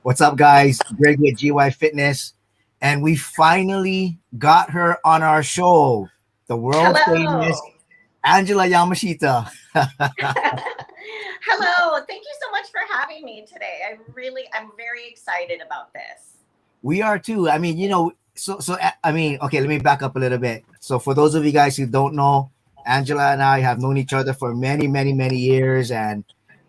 What's up, guys? Greg with GY Fitness, and we finally got her on our show, the world famous Hello. Angela Yamashita. Hello. Thank you so much for having me today. I'm very excited about this. We are too. I mean, okay, let me back up a little bit. So, for those of you guys who don't know, Angela and I have known each other for many, many, many years, and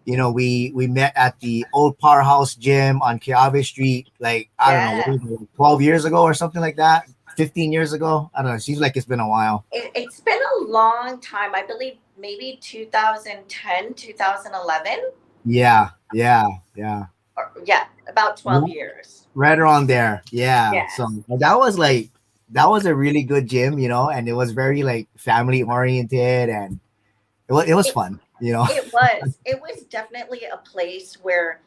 we met at the old Powerhouse gym on Kiave Street, like I don't know, what Yes. was it, 12 years ago or something like that. 15 years ago. I don't know. It seems like it's been a while. It's been a long time. I believe maybe 2010, 2011. Yeah, yeah, yeah. Or, yeah, about 12 years. Right around there. Yeah. So Yes. that was a really good gym, and it was very like family oriented, and it was It, fun. it was definitely a place where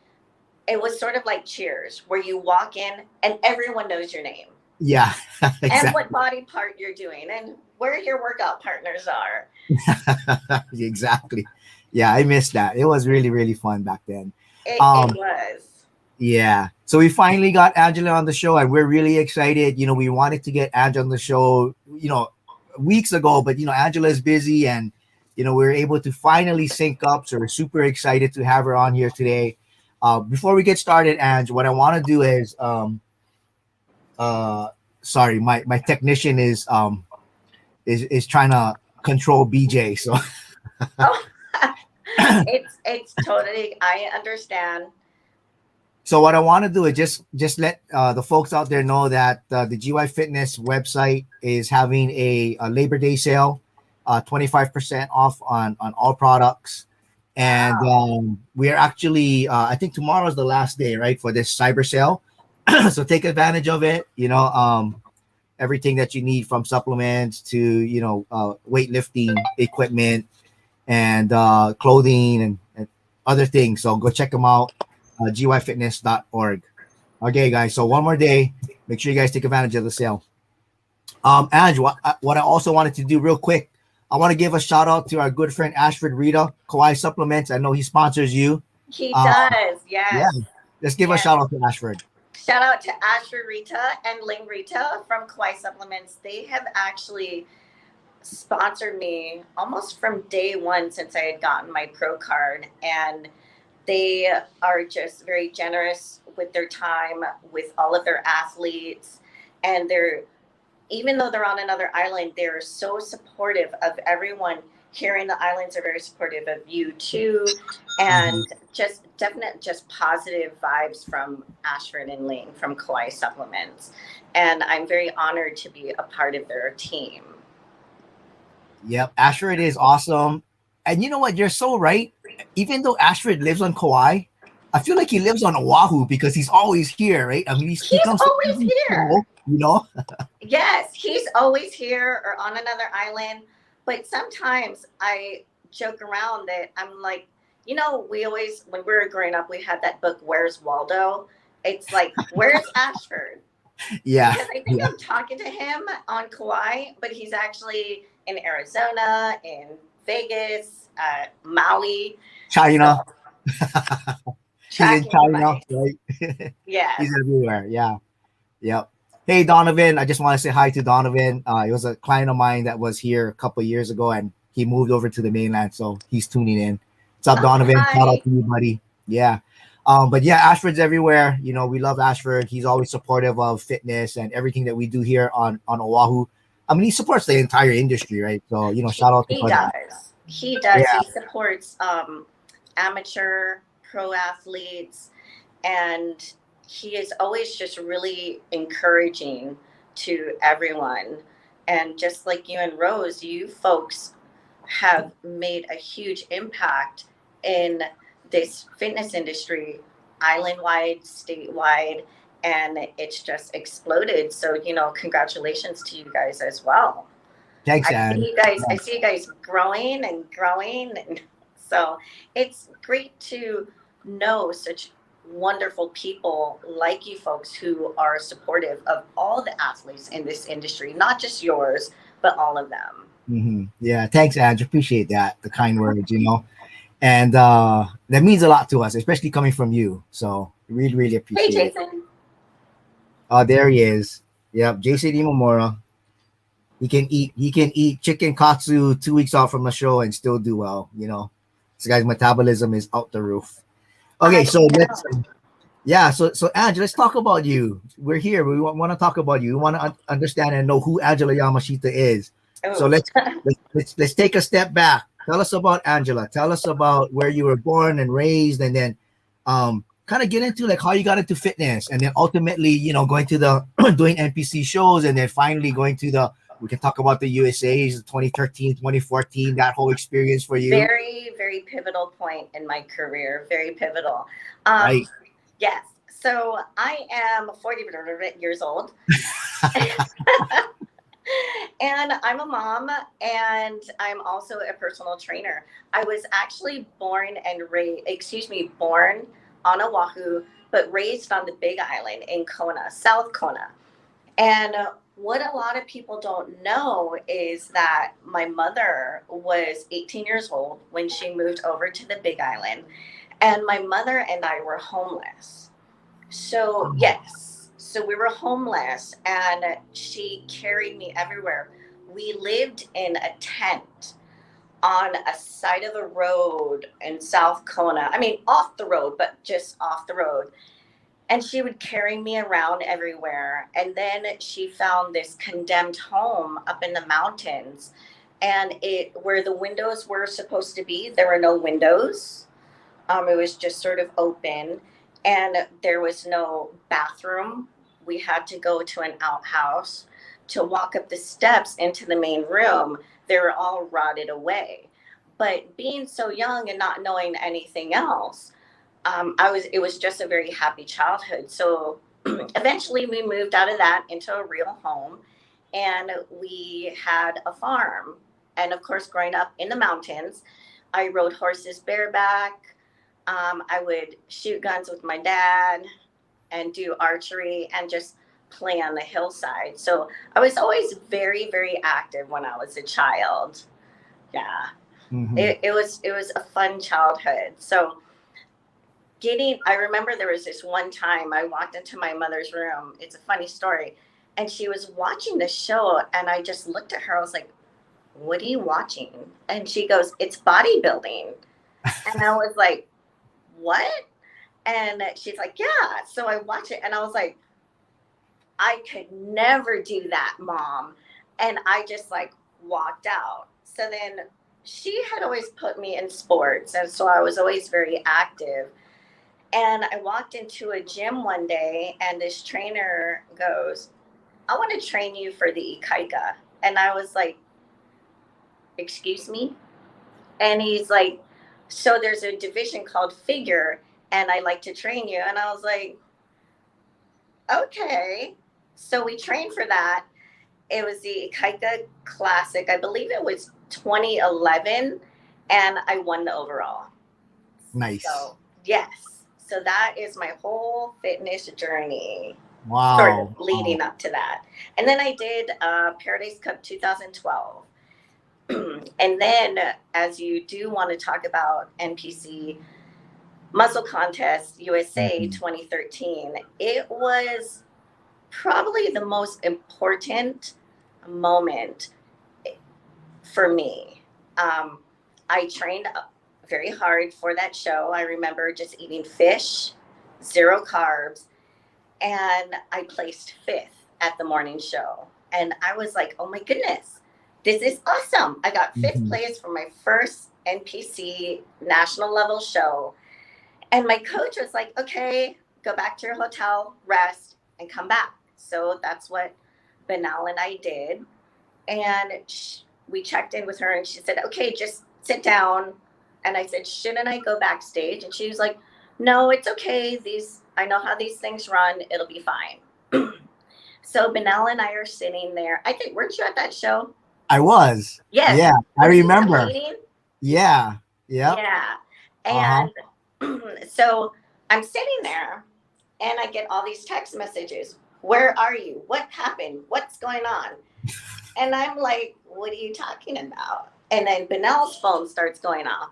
it was sort of like Cheers, where you walk in and everyone knows your name Yeah, and what exactly. body part you're doing and where your workout partners are. Exactly. Yeah, I missed that. It was really, really fun back then. It Um, was. yeah. So we finally got Angela on the show, and we're really excited. We wanted to get Angela on the show, weeks ago, but Angela is busy, and we were able to finally sync up. So we're super excited to have her on here today. Before we get started, Ange, what I want to do is sorry, my technician is trying to control BJ. So Oh, it's totally. I understand. so what I want to do is just let the folks out there know that the GY Fitness website is having a Labor Day sale, 25% off on all products, and Wow. we're actually I think tomorrow is the last day, right, for this cyber sale. So take advantage of it. Everything that you need from supplements to weightlifting equipment and clothing and other things. So go check them out, gyfitness.org. Okay, guys. So one more day. Make sure you guys take advantage of the sale. Ange, what I also wanted to do real quick, I want to give a shout out to our good friend Ashford Rita, Kauai Supplements. I know he sponsors you. He Uh, does. yeah, Yes. let's give a Yes. shout out to Ashford. Shout out to Asher Rita and Ling Rita from Kauai Supplements. They have actually sponsored me almost from day one since I had gotten my pro card. And they are just very generous with their time, with all of their athletes. And even though they're on another island, they're so supportive of everyone here in the islands, are very supportive of you too. Mhm. And just positive vibes from Ashford and Ling from Kauai Supplements. And I'm very honored to be a part of their team. Yep, Ashford is awesome. And you know what? You're so right. Even though Ashford lives on Kauai, I feel like he lives on Oahu because he's always here, right? I mean, he He's comes to always every here. show. Yes, he's always here or on another island. But sometimes I joke around that I'm like, we always, when we were growing up, we had that book, Where's Waldo? It's like, where's Ashford? Yeah, Because I think yeah. I'm talking to him on Kauai, but he's actually in Arizona, in Vegas, Maui. So China. He's in tracking China, device. right? He's Yes. everywhere. Yeah. Yep. Hey, Donovan. I just want to say hi to Donovan. He was a client of mine that was here a couple years ago, and he moved over to the mainland, so he's tuning in. What's up, Oh, Donovan? Shout out hi. to you, buddy. Yeah. But yeah, Ashford's everywhere. We love Ashford. He's always supportive of fitness and everything that we do here on Oahu. I mean, he supports the entire industry, right? So He, shout out to he Buddy. does. He does. Yeah. He supports amateur pro athletes, and he is always just really encouraging to everyone. And just like you and Rose, you folks have made a huge impact in this fitness industry, island wide, statewide, and it's just exploded. So, congratulations to you guys as well. Thanks, I see Anne. you guys. I Yeah. see you guys growing and growing, and so it's great to know such wonderful people like you folks who are supportive of all the athletes in this industry, not just yours, but all of them. Yeah. Thanks, Ange. Appreciate that. The kind words. And that means a lot to us, especially coming from you. So Really, really Hey, appreciate it. Jason. Oh, there he is. Yep, Jason Imamura. He can eat chicken katsu 2 weeks out from a show and still do well. This guy's metabolism is out the roof. Okay, I so let's know. yeah, so Ange, let's talk about you. We're here. We want to talk about you. We want to understand and know who Angela Yamashita is. So Oh, let's take a step back. Tell us about Angela. Tell us about where you were born and raised, and then kind of get into like how you got into fitness, and then ultimately, going to the doing NPC shows, and then finally going to the. We can talk about the USA's 2013, 2014, that whole experience for you, very, very pivotal point in my career. Very pivotal. Um, right? yes. So I am 40 years old. And I'm a mom, and I'm also a personal trainer. I was actually born on Oahu, but raised on the Big Island in Kona, South Kona. And what a lot of people don't know is that my mother was 18 years old when she moved over to the Big Island, and my mother and I were homeless. So, yes, so we were homeless, and she carried me everywhere. We lived in a tent on a side of a road in South Kona. I mean, off the road, but just off the road. And she would carry me around everywhere. And then she found this condemned home up in the mountains. And where the windows were supposed to be, there were no windows. It was just sort of open, and there was no bathroom. We had to go to an outhouse to walk up the steps into the main room. They were all rotted away. But being so young and not knowing anything else, it was just a very happy childhood. So eventually we moved out of that into a real home, and we had a farm. And of course, growing up in the mountains, I rode horses bareback. I would shoot guns with my dad and do archery and just play on the hillside. So I was always very, very active when I was a child. Yeah, Mm-hmm. it was a fun childhood. So I remember there was this one time I walked into my mother's room. It's a funny story. And she was watching the show, and I just looked at her. I was like, "What are you watching?" And she goes, "It's bodybuilding." And I was like, "What?" And she's like, "Yeah." So I watched it, and I was like, "I could never do that, Mom." And I just like walked out. So then she had always put me in sports, and so I was always very active. And I walked into a gym one day, and this trainer goes, "I want to train you for the Ikaika." And I was like, "Excuse me?" And he's like, "So there's a division called figure, and I like to train you." And I was like, "Okay." So we trained for that. It was the Ikaika Classic. I believe it was 2011, and I won the overall. Nice. So, yes. So that is my whole fitness journey, sort of Wow. leading up to that. And then I did Paradise Cup 2012. And then, as you do want to talk about NPC Muscle Contest USA Mhm. 2013, it was probably the most important moment for me. Um, I trained very hard for that show. I remember just eating fish, zero carbs, and I placed fifth at the morning show. And I was like, "Oh my goodness, this is awesome." I got fifth Mhm. place for my first NPC national level show. And my coach was like, "Okay, go back to your hotel, rest, and come back." So that's what Banal and I did. And we checked in with her, and she said, "Okay, just sit down." And I said, "Shouldn't I go backstage?" And she was like, "No, it's okay. I know how these things run. It'll be fine." So Benel and I are sitting there. I think, weren't you at that show? I was. Yes. Yeah, I Was he remember. competing? Yeah. Yep. Yeah. Uh-huh. And so I'm sitting there, and I get all these text messages. "Where are you? What happened? What's going on?" And I'm like, "What are you talking about?" And then Benel's phone starts going off.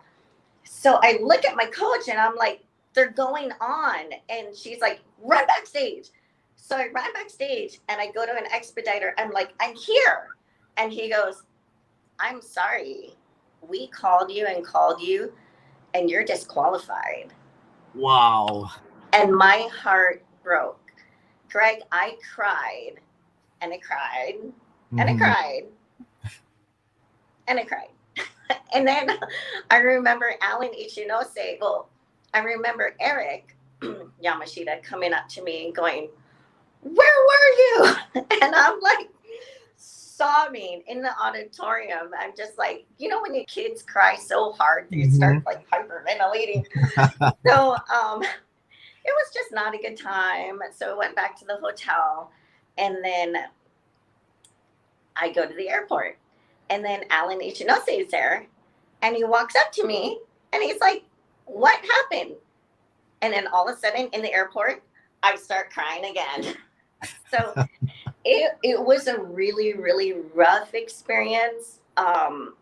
So I look at my coach, and I'm like, they're going on. And she's like, run backstage. So I ran backstage and I go to an expediter. I'm like, I'm here. And he goes, I'm sorry. We called you and you're disqualified. Wow. And my heart broke. Greg, I cried and I cried and I Mhm. cried and I cried. And then I remember Alan Ichinose. Well, I remember Eric Yamashita coming up to me and going, where were you? And I'm like sobbing in the auditorium. I'm just like, when your kids cry so hard, they start Mhm. like hyperventilating. So it was just not a good time. So I went back to the hotel, and then I go to the airport. And then Alan Ichinose is there, and he walks up to me and he's like, what happened? And then all of a sudden in the airport, I start crying again. So it was a really, really rough experience.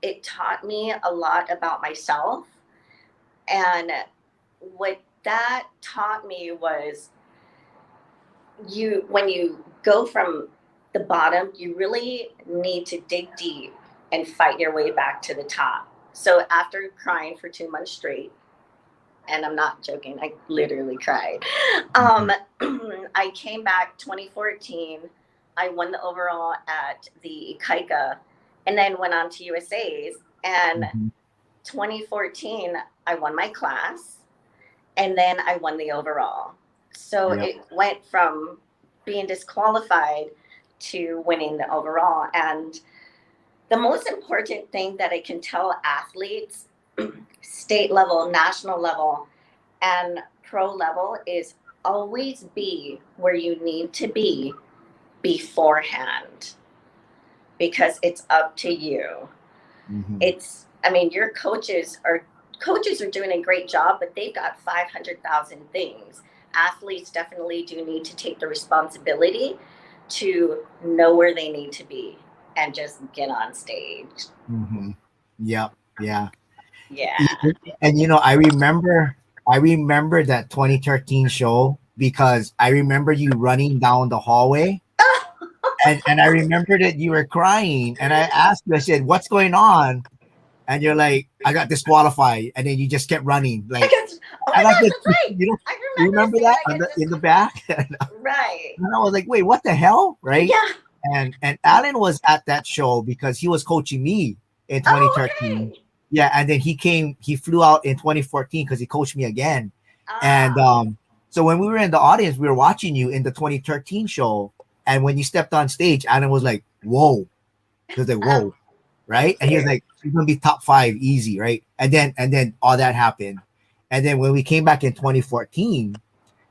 It taught me a lot about myself. And what that taught me was when you go from the bottom, you really need to dig deep and fight your way back to the top. So after crying for 2 months straight, and I'm not joking, I literally cried. I came back 2014. I won the overall at the Kaika and then went on to USA's. And Mhm. 2014, I won my class and then I won the overall. So Yep. it went from being disqualified to winning the overall. And the most important thing that I can tell athletes, state level, national level, and pro level, is always be where you need to be beforehand, because it's up to you. Mhm. Your coaches are doing a great job, but they've got 500,000 things. Athletes definitely do need to take the responsibility to know where they need to be and just get on stage. Mhm. Yep. Yeah. Yeah. And I remember that 2013 show because I remember you running down the hallway, and I remember that you were crying, and I asked you, I said, what's going on? And you're like, I got disqualified, and then you just kept running. I Like, guess, oh I my like gosh, it. that's right. You know, I you remember remember saying that I get this. in the back? And Right. I was like, wait, what the hell? Right. Yeah. And Alan was at that show because he was coaching me in Oh, 2013. okay. Yeah, and then he flew out in 2014 because he coached me again. And Ah, so when we were in the audience, we were watching you in the 2013 show, and when you stepped on stage, Alan was like, "Whoa!" He was like, um, "Whoa!" Right? thank And he was you. like, "She's gonna be top 5 easy, right?" And then all that happened, and then when we came back in 2014,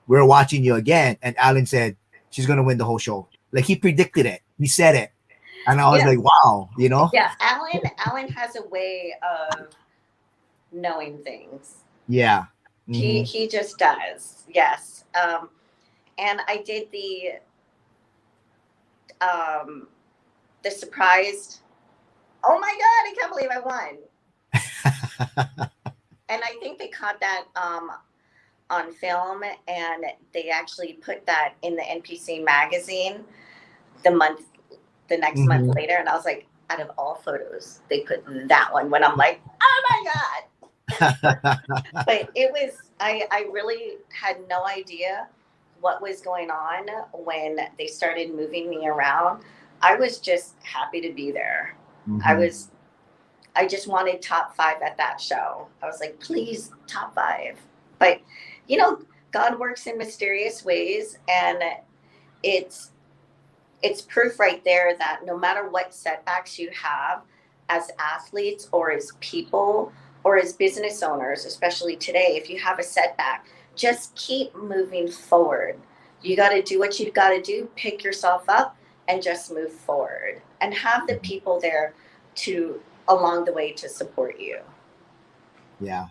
we were watching you again, and Alan said she's gonna win the whole show. Like he predicted it. He said it, and I was Yeah. like, "Wow!" Yeah. Alan has a way of knowing things. Yeah. He Hmm. he just does. Yes. And I did um the surprised. Oh my god! I can't believe I won. And I think they caught that on film, and they actually put that in the NPC magazine the month the next month Hmm. later. And I was like, out of all photos, they put that one when I'm like, oh my god. But it was, I really had no idea what was going on when they started moving me around. I was just happy to be there. I Hmm. was I just wanted top 5 at that show. I was like, please, top 5. But God works in mysterious ways, and it's it's proof right there that no matter what setbacks you have as athletes or as people or as business owners, especially today, if you have a setback, just keep moving forward. You got to do what you got to do, pick yourself up, and just move forward, and have the people there to along the way to support you. Yeah.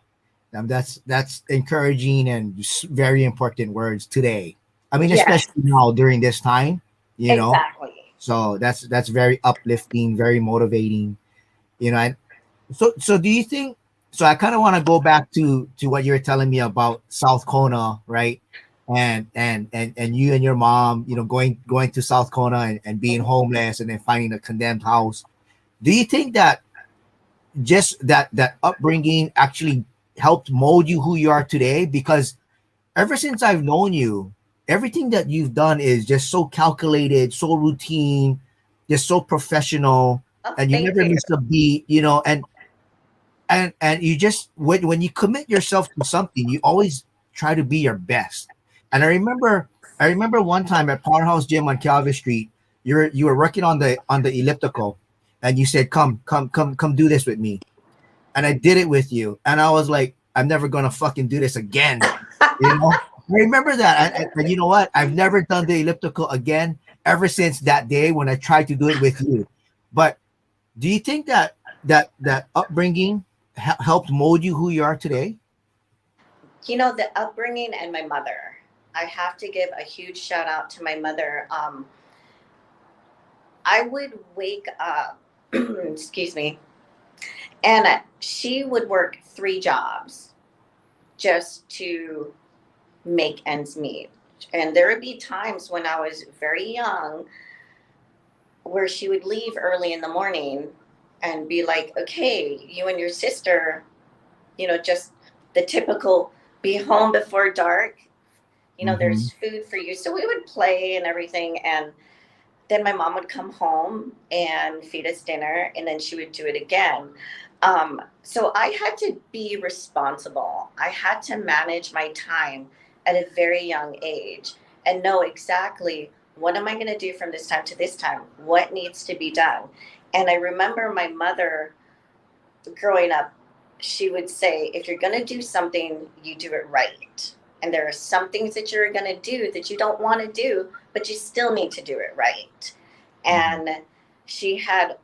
That's encouraging and very important words today. I mean, Yes, especially now during this time, you know. exactly. So that's very uplifting, very motivating, And so do you think? So I kind of want to go back to what you were telling me about South Kona, right? And you and your mom, you know, going to South Kona and being homeless and then finding a condemned house. Do you think that just that upbringing actually helped mold you who you are today? Because ever since I've known you, everything that you've done is just so calculated, so routine, just so professional, Oh, and you thank never you. miss a beat, you know, and you just when you commit yourself to something, you always try to be your best. And I remember one time at Powerhouse Gym on Calvin Street, you were working on the elliptical, and you said, come do this with me. And I did it with you. And I was like, I'm never gonna fucking do this again. You know? I remember that. And you know what? I've never done the elliptical again ever since that day when I tried to do it with you. But do you think that upbringing helped mold you who you are today? The upbringing and my mother. I have to give a huge shout out to my mother. I would wake up, excuse me, and she would work 3 jobs just to make ends meet. And there would be times when I was very young where she would leave early in the morning and be like, okay, you and your sister, just the typical be home before dark. Mm-hmm. There's food for you. So we would play and everything. And then my mom would come home and feed us dinner, and then she would do it again. So I had to be responsible. I had to manage my time at a very young age and know exactly what am I going to do from this time to this time? What needs to be done? And I remember my mother growing up, she would say, if you're going to do something, you do it right. And there are some things that you're going to do that you don't want to do, but you still need to do it right. Mm-hmm. And she had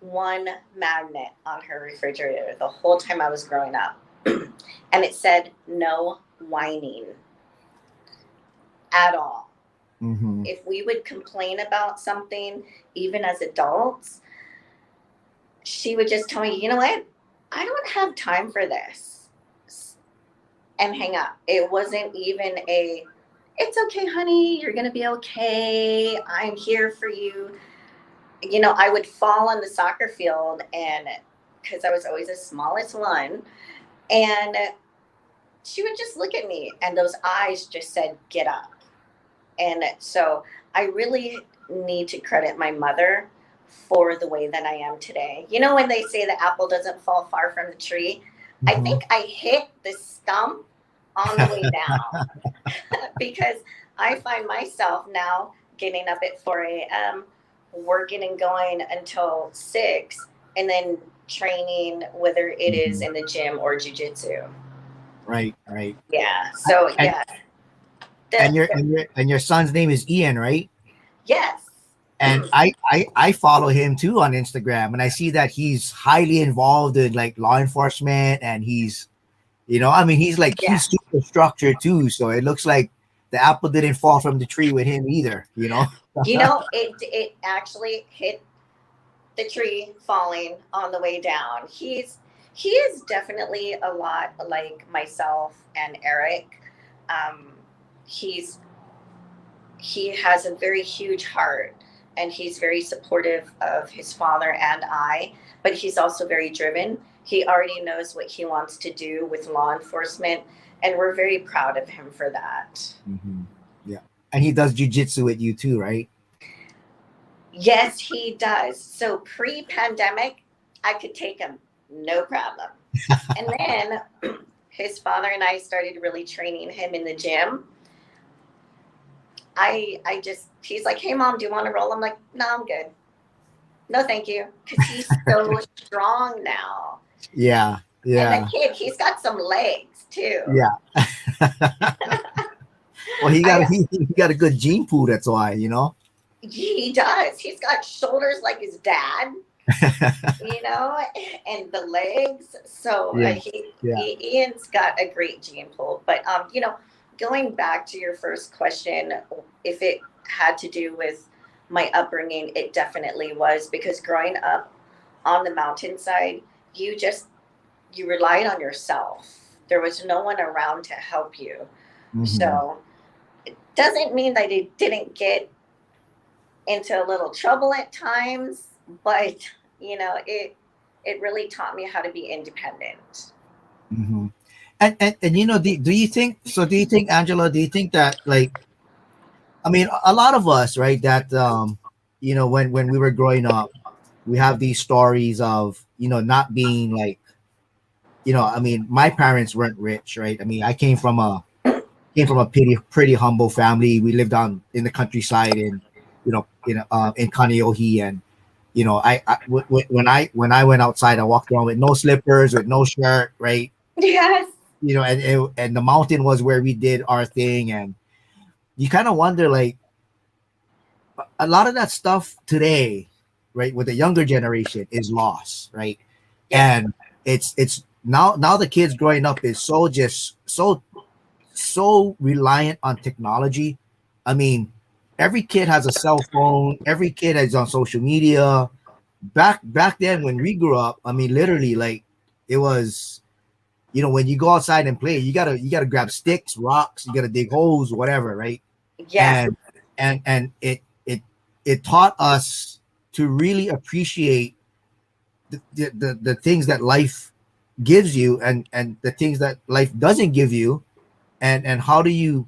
one magnet on her refrigerator the whole time I was growing up. And it said, no whining at all. Mm-hmm. If we would complain about something, even as adults, she would just tell me, you know what? I don't have time for this, and hang up. It wasn't even it's okay, honey, you're going to be okay. I'm here for you. I would fall on the soccer field, and because I was always the smallest one, and she would just look at me, and those eyes just said, get up. And so I really need to credit my mother for the way that I am today. When they say the apple doesn't fall far from the tree, I Mm-hmm. think I hit the stump on the way down because I find myself now getting up at 4 a.m., working and going until 6, and then training, whether it is Mm-hmm. in the gym or jujitsu. Right, right. Yeah. So, And yeah. and The, your the, and your and your son's name is Ian, right? yes. And I follow him too on Instagram, and I see that he's highly involved in like law enforcement, and I mean, Yeah. he's super structured too. So it looks like the apple didn't fall from the tree with him either. It actually hit the tree falling on the way down. He is definitely a lot like myself and Eric. Um, he's he has a very huge heart, and he's very supportive of his father and I, but he's also very driven. He already knows what he wants to do with law enforcement, and we're very proud of him for that. Hmm. Yeah, and he does jujitsu with you too, right? Yes, he does. So pre-pandemic, I could take him, no problem. And then his father and I started really training him in the gym. I just he's like, "Hey mom, do you want to roll?" I'm like, "No, I'm good. No, thank you," because he's so strong now. Yeah, And the yeah, kid, he's got some legs too. yeah. Well, he got I he got a good gene pool. That's why. He does. He's got shoulders like his dad, you know, and the legs. So Yeah, yeah. Ian's got a great gene pool. But going back to your first question, if it had to do with my upbringing, it definitely was, because growing up on the mountainside, you just you relied on yourself. There was no one around to help you. Mm-hmm. So it doesn't mean that I didn't get into a little trouble at times, but it really taught me how to be independent. Mm-hmm. And do you think so? Do you think, Angela? Do you think that, like, I mean, a lot of us, right? That when we were growing up, we have these stories of not being like, I mean, my parents weren't rich, right? I mean, I came from a pretty humble family. We lived on in the countryside in Kaneohe, and when I went outside, I walked around with no slippers, with no shirt, right? Yes. And the mountain was where we did our thing, and you kind of wonder, like, a lot of that stuff today, right, with the younger generation is lost, right? Yes. And it's now the kids growing up is so reliant on technology. I mean, every kid has a cell phone, every kid is on social media. Back then when we grew up, I mean, literally, like, it was, when you go outside and play, you gotta grab sticks, rocks, you gotta dig holes, whatever, right? Yes. And it taught us to really appreciate the things that life gives you, and the things that life doesn't give you, and how do you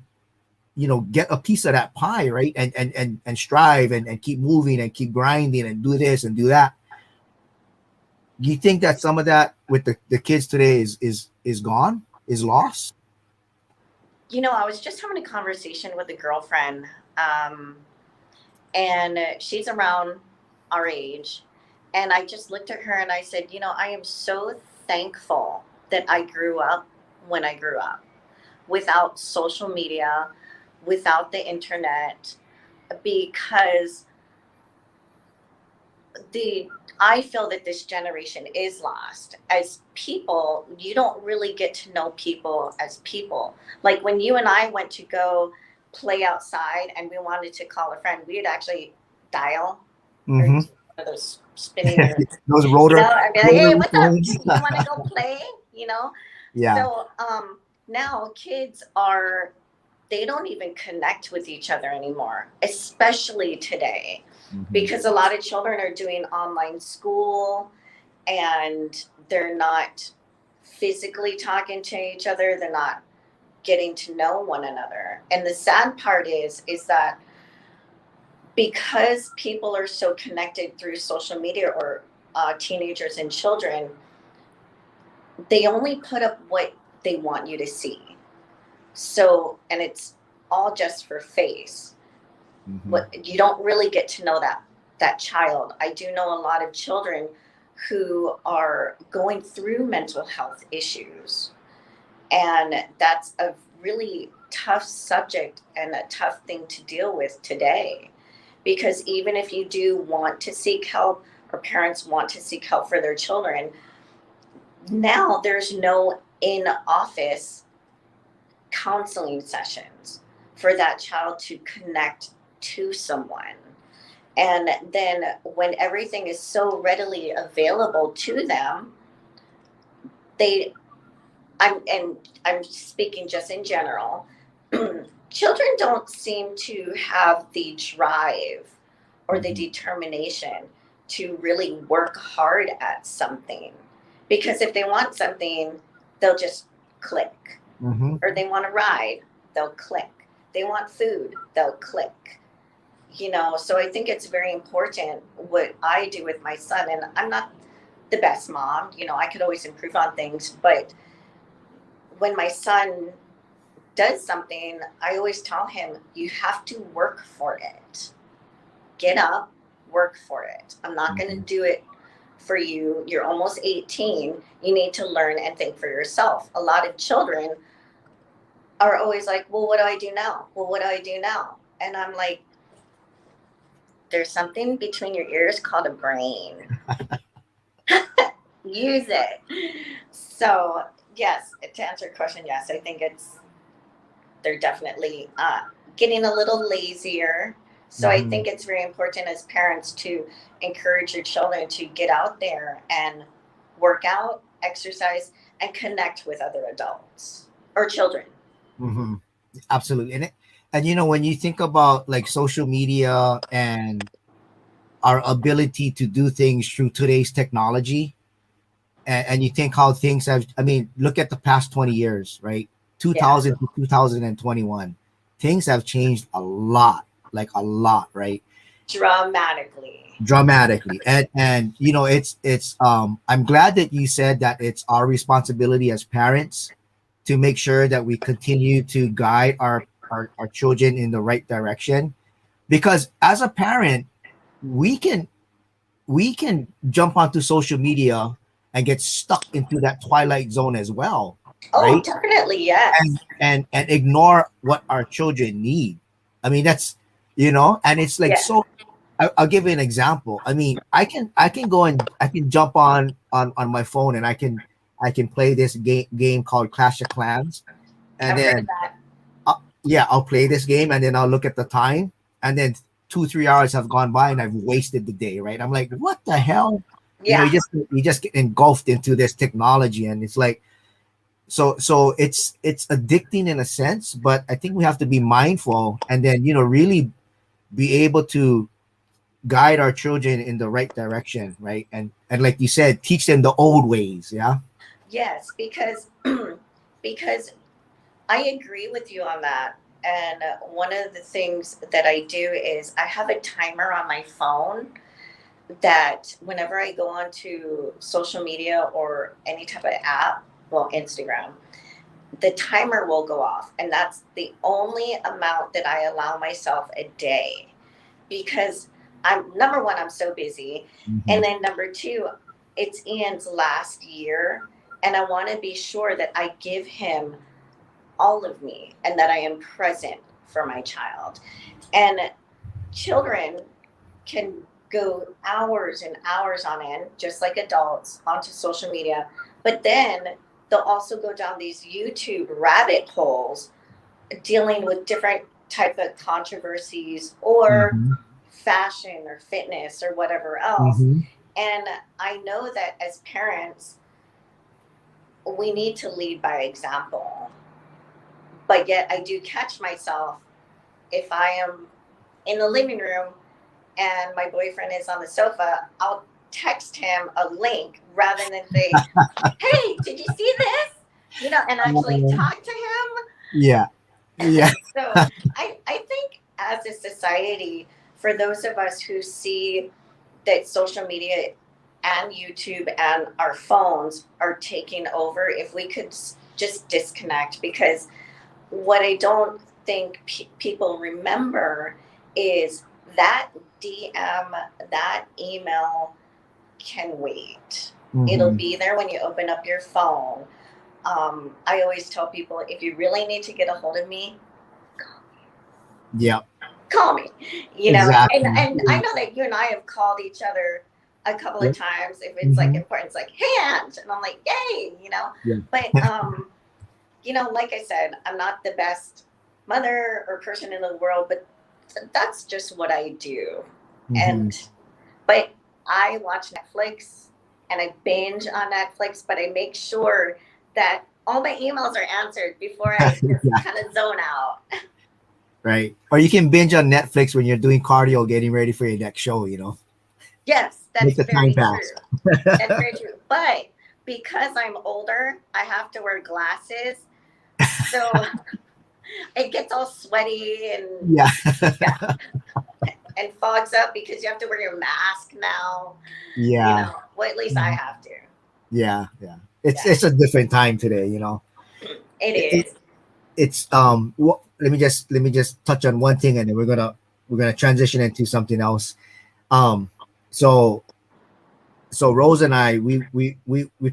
get a piece of that pie, right? And strive, and keep moving, and keep grinding, and do this and do that. Do you think that some of that with the kids today is gone, is lost? I was just having a conversation with a girlfriend, um, and she's around our age. And I just looked at her and I said, I am so thankful that I grew up when I grew up without social media, without the internet, because the I feel that this generation is lost. As people, you don't really get to know people as people. Like when you and I went to go play outside and we wanted to call a friend, we'd actually dial, or Mm-hmm. those spinning, or Those rotor I'd be like, hey, rotary what's up? phones. You want to go play? You know. Yeah. So now kids they don't even connect with each other anymore, especially today, Mm-hmm. because a lot of children are doing online school and they're not physically talking to each other. They're not getting to know one another. And the sad part is that because people are so connected through social media, or teenagers and children, they only put up what they want you to see. So, and it's all just for face. Mm-hmm. What you don't really get to know that child. I do know a lot of children who are going through mental health issues, and that's a really tough subject and a tough thing to deal with today, because even if you do want to seek help, or parents want to seek help for their children, now there's no in office counseling sessions for that child to connect to someone. And then when everything is so readily available to them, they I'm speaking just in general, children don't seem to have the drive or the Mm-hmm. determination to really work hard at something. Because if they want something, they'll just click. Mm-hmm. Or they want to ride, they'll click. They want food, they'll click. So I think it's very important what I do with my son. And I'm not the best mom, I could always improve on things. But when my son does something, I always tell him, you have to work for it. Get up, work for it. I'm not going to Mm-hmm. do it for you. You're almost 18. You need to learn and think for yourself. A lot of children are always like, well, what do I do now? Well, what do I do now? And I'm like, there's something between your ears called a brain. Use it. So, yes, to answer your question, yes, I think they're definitely getting a little lazier. So I Mm-hmm. think it's very important as parents to encourage your children to get out there and work out, exercise, and connect with other adults or children. Mm-hmm. Absolutely. And you know, when you think about like social media and our ability to do things through today's technology, and you think how things have, I mean, look at the past 20 years, right? Yeah, 2000 to 2021, things have changed a lot, like a lot, right? dramatically. Dramatically. And you know, it's I'm glad that you said that it's our responsibility as parents to make sure that we continue to guide our children in the right direction, because as a parent we can jump onto social media and get stuck into that twilight zone as well, Oh, right? definitely, yes. And ignore what our children need. I mean, that's, you know, and it's like, Yeah. so I'll give you an example. I mean, I can go and I can jump on my phone, and I can play this game called Clash of Clans, and I've heard of then that. yeah, I'll play this game, and then I'll look at the time, and then 2 3 hours have gone by, and I've wasted the day, right? I'm like, what the hell? You know, Yeah. you just get engulfed into this technology, and it's like, so it's addicting in a sense, but I think we have to be mindful, and then, you know, really be able to guide our children in the right direction, right? And like you said, teach them the old ways. Yeah. Yes, because because I agree with you on that. And one of the things that I do is I have a timer on my phone that whenever I go onto social media or any type of app, well, Instagram, the timer will go off. And that's the only amount that I allow myself a day, because I'm, number one, I'm so busy. Mm-hmm. And then number two, it's Ian's last year. And I want to be sure that I give him all of me and that I am present for my child. And children can go hours and hours on end, just like adults, onto social media. But then they'll also go down these YouTube rabbit holes dealing with different type of controversies or Mm-hmm. fashion or fitness or whatever else. Mm-hmm. And I know that as parents, we need to lead by example. But yet I do catch myself if I am in the living room and my boyfriend is on the sofa, I'll text him a link rather than say, hey, did you see this? You know, and actually talk to him. Yeah. Yeah. So I think as a society, for those of us who see that social media and YouTube and our phones are taking over, if we could just disconnect, because what I don't think people remember is that DM, that email can wait. Mm-hmm. It'll be there when you open up your phone. I always tell people, if you really need to get a hold of me, Yeah. call me. You know, Exactly. and I know that you and I have called each other a couple of times if it's like important. It's like, hey, Aunt, and I'm like, yay, you know. Yeah. But you know, like I said, I'm not the best mother or person in the world, but that's just what I do. Mm-hmm. And but I watch Netflix and I binge on Netflix, but I make sure that all my emails are answered before I just kind of zone out. Right. Or you can binge on Netflix when you're doing cardio, getting ready for your next show, you know. Yes, that's Make the very time true. pass. That's very true. But because I'm older, I have to wear glasses. So it gets all sweaty and Yeah. and fogs up because you have to wear your mask now. Yeah. You know, well, at least I have to. Yeah. Yeah. It's a different time today, you know. It is. It's let me just touch on one thing, and then we're gonna transition into something else. So Rose and I, we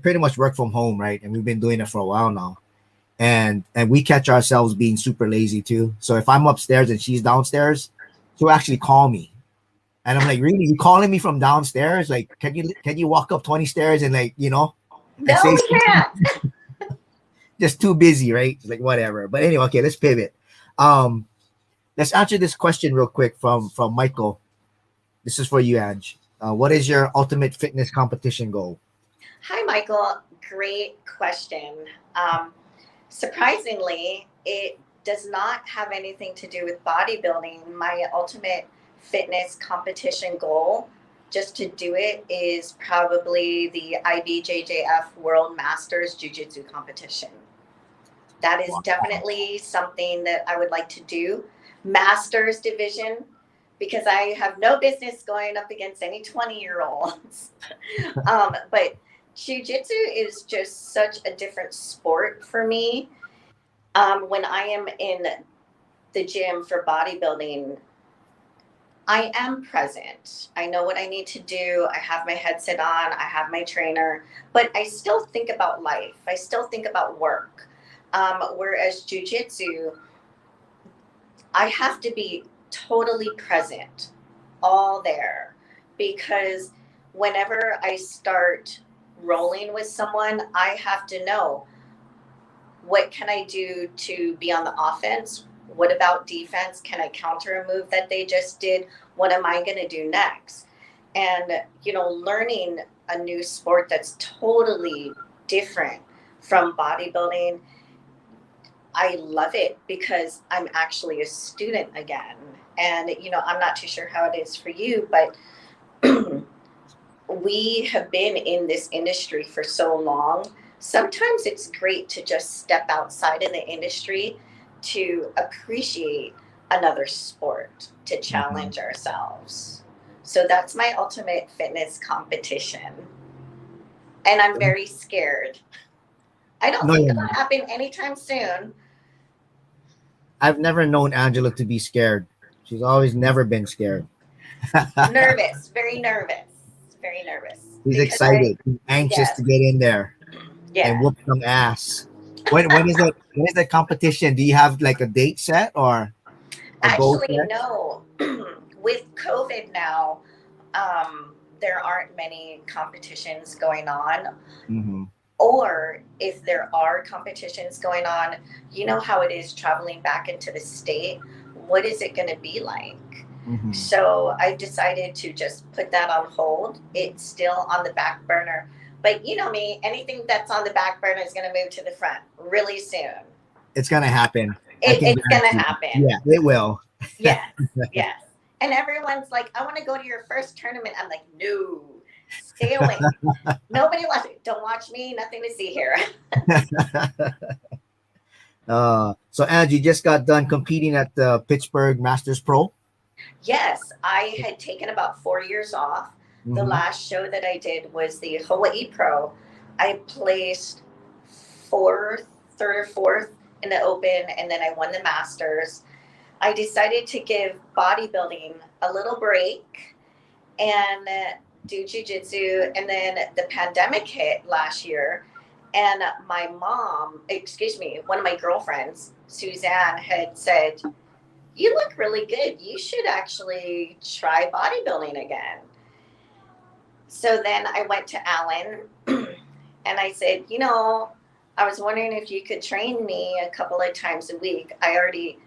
pretty much work from home, right? And we've been doing it for a while now. And we catch ourselves being super lazy too. So if I'm upstairs and she's downstairs, she'll actually call me. And I'm like, really? You calling me from downstairs? Like, can you walk up 20 stairs and, like, you know, and No, say we can't. just too busy, right? It's like, whatever. But anyway, okay, let's pivot. Let's answer this question real quick from Michael. This is for you, Ange. What is your ultimate fitness competition goal? Hi, Michael. Great question. Um, Surprisingly, it does not have anything to do with bodybuilding. My ultimate fitness competition goal, just to do it, is probably the IBJJF World Masters Jiu Jitsu competition. That is definitely something that I would like to do. Masters division, because I have no business going up against any 20-year-olds. But jujitsu is just such a different sport for me. When I am in the gym for bodybuilding, I am present. I know what I need to do. I have my headset on, I have my trainer, but I still think about life. I still think about work. Whereas jujitsu, I have to be totally present, all there, because whenever I start rolling with someone, I have to know, what can I do to be on the offense? What about defense? Can I counter a move that they just did? What am I going to do next? And, learning a new sport that's totally different from bodybuilding, I love it because I'm actually a student again. And, I'm not too sure how it is for you, but we have been in this industry for so long. Sometimes it's great to just step outside in the industry to appreciate another sport, to challenge ourselves. So that's my ultimate fitness competition. And I'm very scared. I don't No, think you're it'll not. happen anytime soon. I've never known Angela to be scared. She's always never been scared. Nervous, very nervous, very nervous. She's Because I, excited, she's anxious yes, to get in there and yeah. whoop some ass. When is that competition? Do you have like a date set or a goal Actually, set? no. With COVID now, there aren't many competitions going on. Mm-hmm. Or if there are competitions going on, you know how it is traveling back into the state. What is it going to be like? Mm-hmm. So I decided to just put that on hold. It's still on the back burner. But you know me, anything that's on the back burner is going to move to the front really soon. It's gonna happen. I can It's going to guarantee. happen. Yeah, it will. Yes, yes. And everyone's like, I want to go to your first tournament. I'm like, no, stay away. Nobody wants it. Don't watch me. Nothing to see here. So Angie just got done competing at the Pittsburgh Masters Pro. Yes, I had taken about 4 years off. The Mm-hmm. last show that I did was the Hawaii Pro. I placed fourth, third or fourth in the Open, and then I won the Masters. I decided to give bodybuilding a little break and do jujitsu. And then the pandemic hit last year. And my mom, excuse me, one of my girlfriends, Suzanne, had said, you look really good. You should actually try bodybuilding again. So then I went to Alan and I said, I was wondering if you could train me a couple of times a week. I already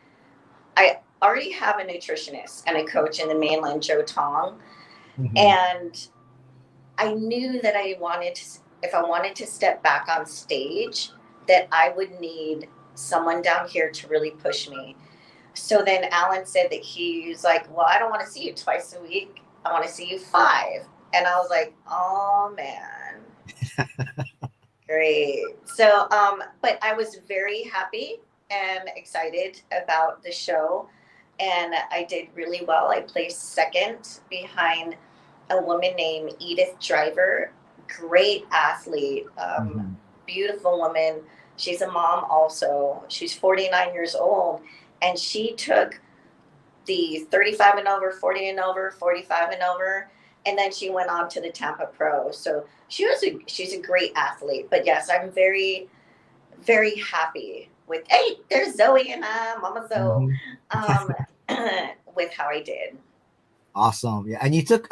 have a nutritionist and a coach in the mainland, Joe Tong. Mm-hmm. And I knew that if I wanted to step back on stage, that I would need someone down here to really push me. So then Alan said that he was like, well, I don't want to see you twice a week. I want to see you 5. And I was like, oh man, great. So, but I was very happy and excited about the show. And I did really well. I placed second behind a woman named Edith Driver, great athlete, Mm-hmm. beautiful woman. She's a mom also. She's 49 years old. And she took the 35 and over, 40 and over, 45 and over, and then she went on to the Tampa Pro. So she's a great athlete. But yes, I'm very, very happy with, hey, there's Zoe and Mama Zoe, Mm-hmm. um, with how I did. Awesome. Yeah, and you took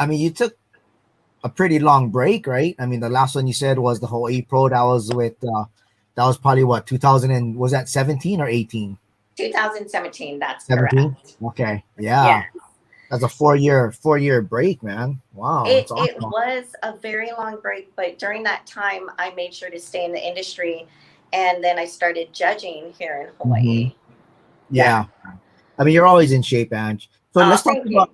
a pretty long break, right? I mean, the last one you said was the Hawaii Pro. That was probably what, 2000, and was that 17 or 18? 2017, that's 17. correct. Okay. Yeah. Yeah. That's a four year break, man. Wow, that's It awesome. was a very long break, but during that time, I made sure to stay in the industry, and then I started judging here in Hmm. Hawaii. Yeah. Yeah, I mean, you're always in shape, Ange. So Oh, thank you.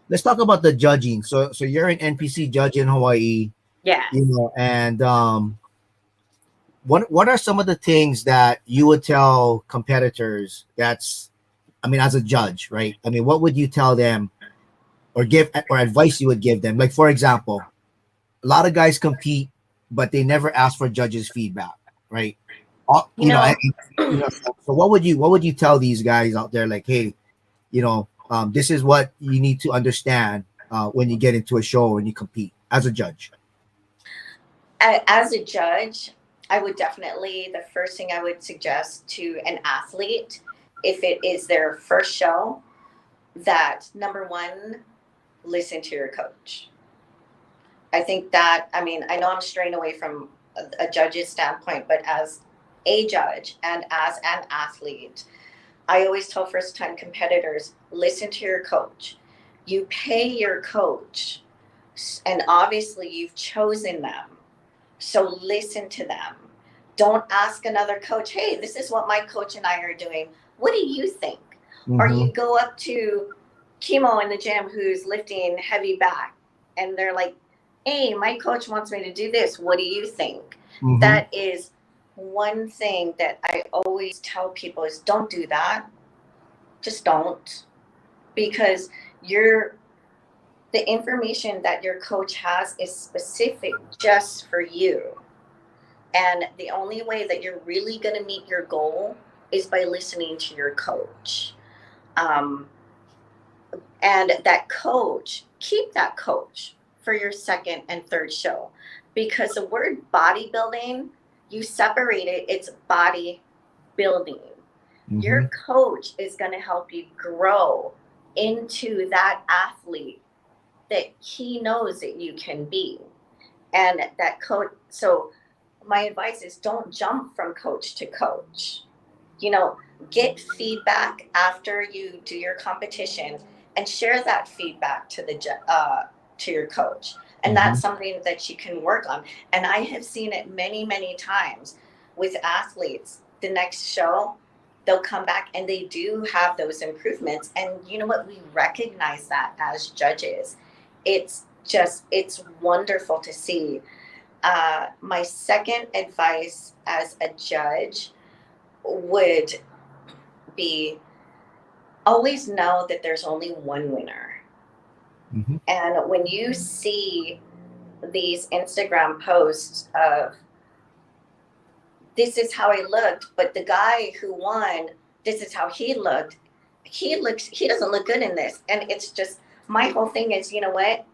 let's talk about the judging. So you're an NPC judge in Hawaii, Yes. and what are some of the things that you would tell competitors? That's, I mean, as a judge, right? I mean, what would you tell them or give or advice you would give them? Like, for example, a lot of guys compete, but they never ask for judges' feedback, right? You know, So what would you tell these guys out there? Like, hey, this is what you need to understand when you get into a show and you compete as a judge. as a judge, I would definitely, the first thing I would suggest to an athlete, if it is their first show, that number one, listen to your coach. I think that, I mean, I know I'm straying away from a judge's standpoint, but as a judge and as an athlete, I always tell first time competitors, listen to your coach. You pay your coach, and obviously you've chosen them. So listen to them. Don't ask another coach, hey, this is what my coach and I are doing. What do you think? Or Mm-hmm. you go up to Chemo in the gym who's lifting heavy back, and they're like, hey, my coach wants me to do this. What do you think? Mm-hmm. That is one thing that I always tell people is don't do that. Just don't. Because you're the information that your coach has is specific just for you. And the only way that you're really going to meet your goal is by listening to your coach. Um, and that coach, keep that coach for your second and third show. Because the word bodybuilding, you separate it, it's body building. Mm-hmm. Your coach is going to help you grow into that athlete that he knows that you can be. And that coach, so my advice is don't jump from coach to coach. You know, get feedback after you do your competition and share that feedback to your coach. And Mm-hmm. that's something that you can work on. And I have seen it many, many times with athletes. The next show, they'll come back and they do have those improvements. And you know what? We recognize that as judges. It's wonderful to see. My second advice as a judge would be always know that there's only one winner. Mm-hmm. And when you see these Instagram posts of this is how I looked, but the guy who won, this is how he doesn't look good in this. And it's just my whole thing is, you know what?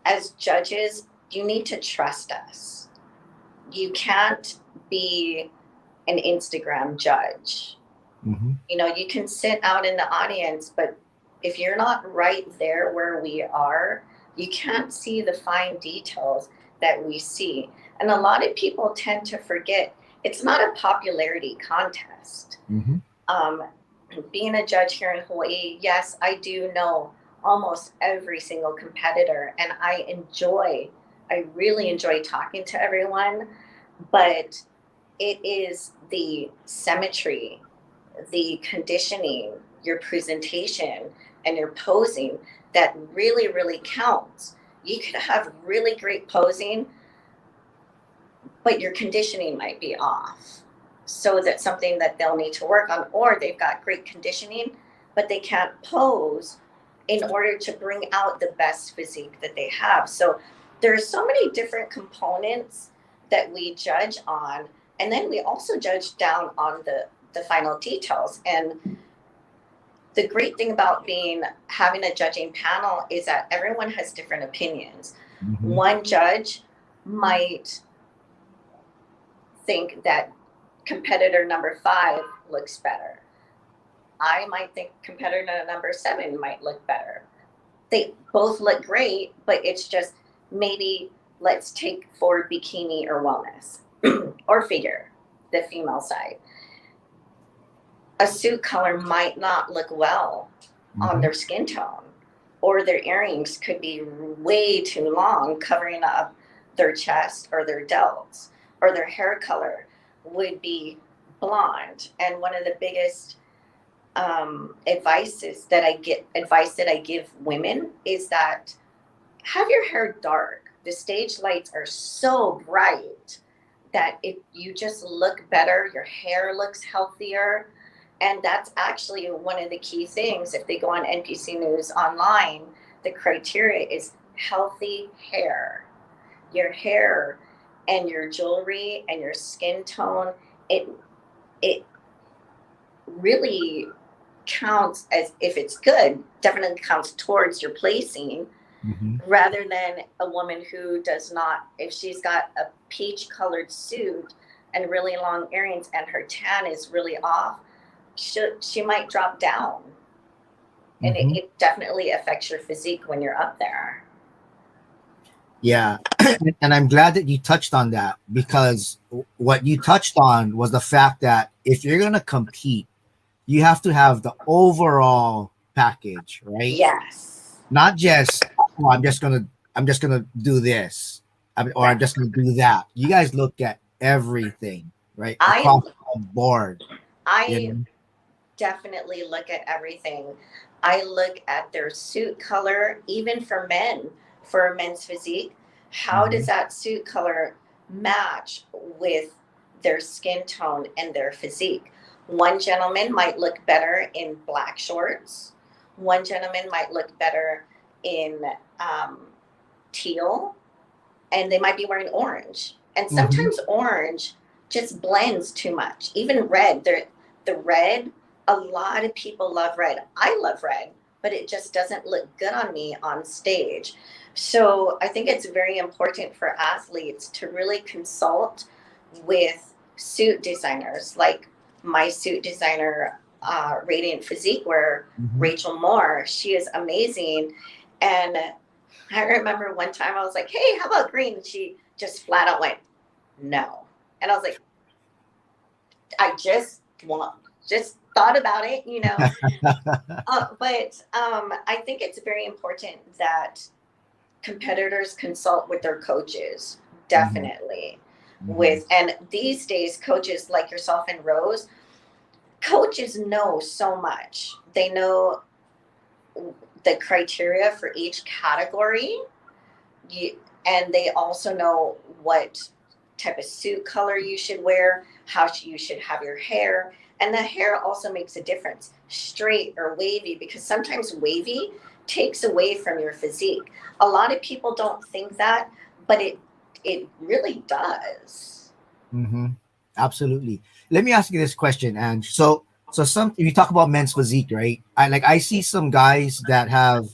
As judges, you need to trust us. You can't be an Instagram judge. Mm-hmm. You know, you can sit out in the audience, but if you're not right there where we are, you can't see the fine details that we see. And a lot of people tend to forget it's not a popularity contest. Mm-hmm. Um, Being a judge here in Hawaii, yes, I do know almost every single competitor, and I really enjoy talking to everyone, but it is the symmetry, the conditioning, your presentation, and your posing that really, really counts. You could have really great posing, but your conditioning might be off. So that's something that they'll need to work on, or they've got great conditioning, but they can't pose in order to bring out the best physique that they have. So there's so many different components that we judge on, and then we also judge down on the final details. And the great thing about having a judging panel is that everyone has different opinions. Mm-hmm. One judge might think that competitor number 5 looks better. I might think competitor number 7 might look better. They both look great, but it's just maybe let's take for bikini or wellness or figure, the female side. A suit color might not look well on their skin tone, or their earrings could be way too long, covering up their chest or their delts, or their hair color would be blonde. And one of the biggest advice that I give women is that have your hair dark. The stage lights are so bright that you just look better, your hair looks healthier. And that's actually one of the key things. If they go on NPC News online, the criteria is healthy hair. Your hair and your jewelry and your skin tone, it really counts, as if it's good, definitely counts towards your placing, rather than a woman who does not. If she's got a peach colored suit and really long earrings and her tan is really off, she might drop down. And it definitely affects your physique when you're up there. Yeah. And I'm glad that you touched on that, because what you touched on was the fact that if you're going to compete, you have to have the overall package, right? Yes. Not just, oh, I'm just gonna do this, or I'm just gonna do that. You guys look at everything, right? Across the board. I definitely look at everything. I look at their suit color, even for men, for a men's physique. How does that suit color match with their skin tone and their physique? One gentleman might look better in black shorts. One gentleman might look better in teal, and they might be wearing orange. And sometimes orange just blends too much. Even red, the red, a lot of people love red. I love red, but it just doesn't look good on me on stage. So I think it's very important for athletes to really consult with suit designers, like my suit designer, Radiant Physique Wear, Rachel Moore. She is amazing. And I remember one time I was like, hey, how about green? And she just flat out went, no. And I was like, I just thought about it, you know. But I think it's very important that competitors consult with their coaches, definitely. And these days, coaches like yourself and Rose, coaches know so much. They know the criteria for each category, and they also know what type of suit color you should wear, how you should have your hair. And the hair also makes a difference, straight or wavy, because sometimes wavy takes away from your physique. A lot of people don't think that, but it really does. Absolutely. Let me ask you this question, Ange. So you talk about men's physique, right? I see some guys that have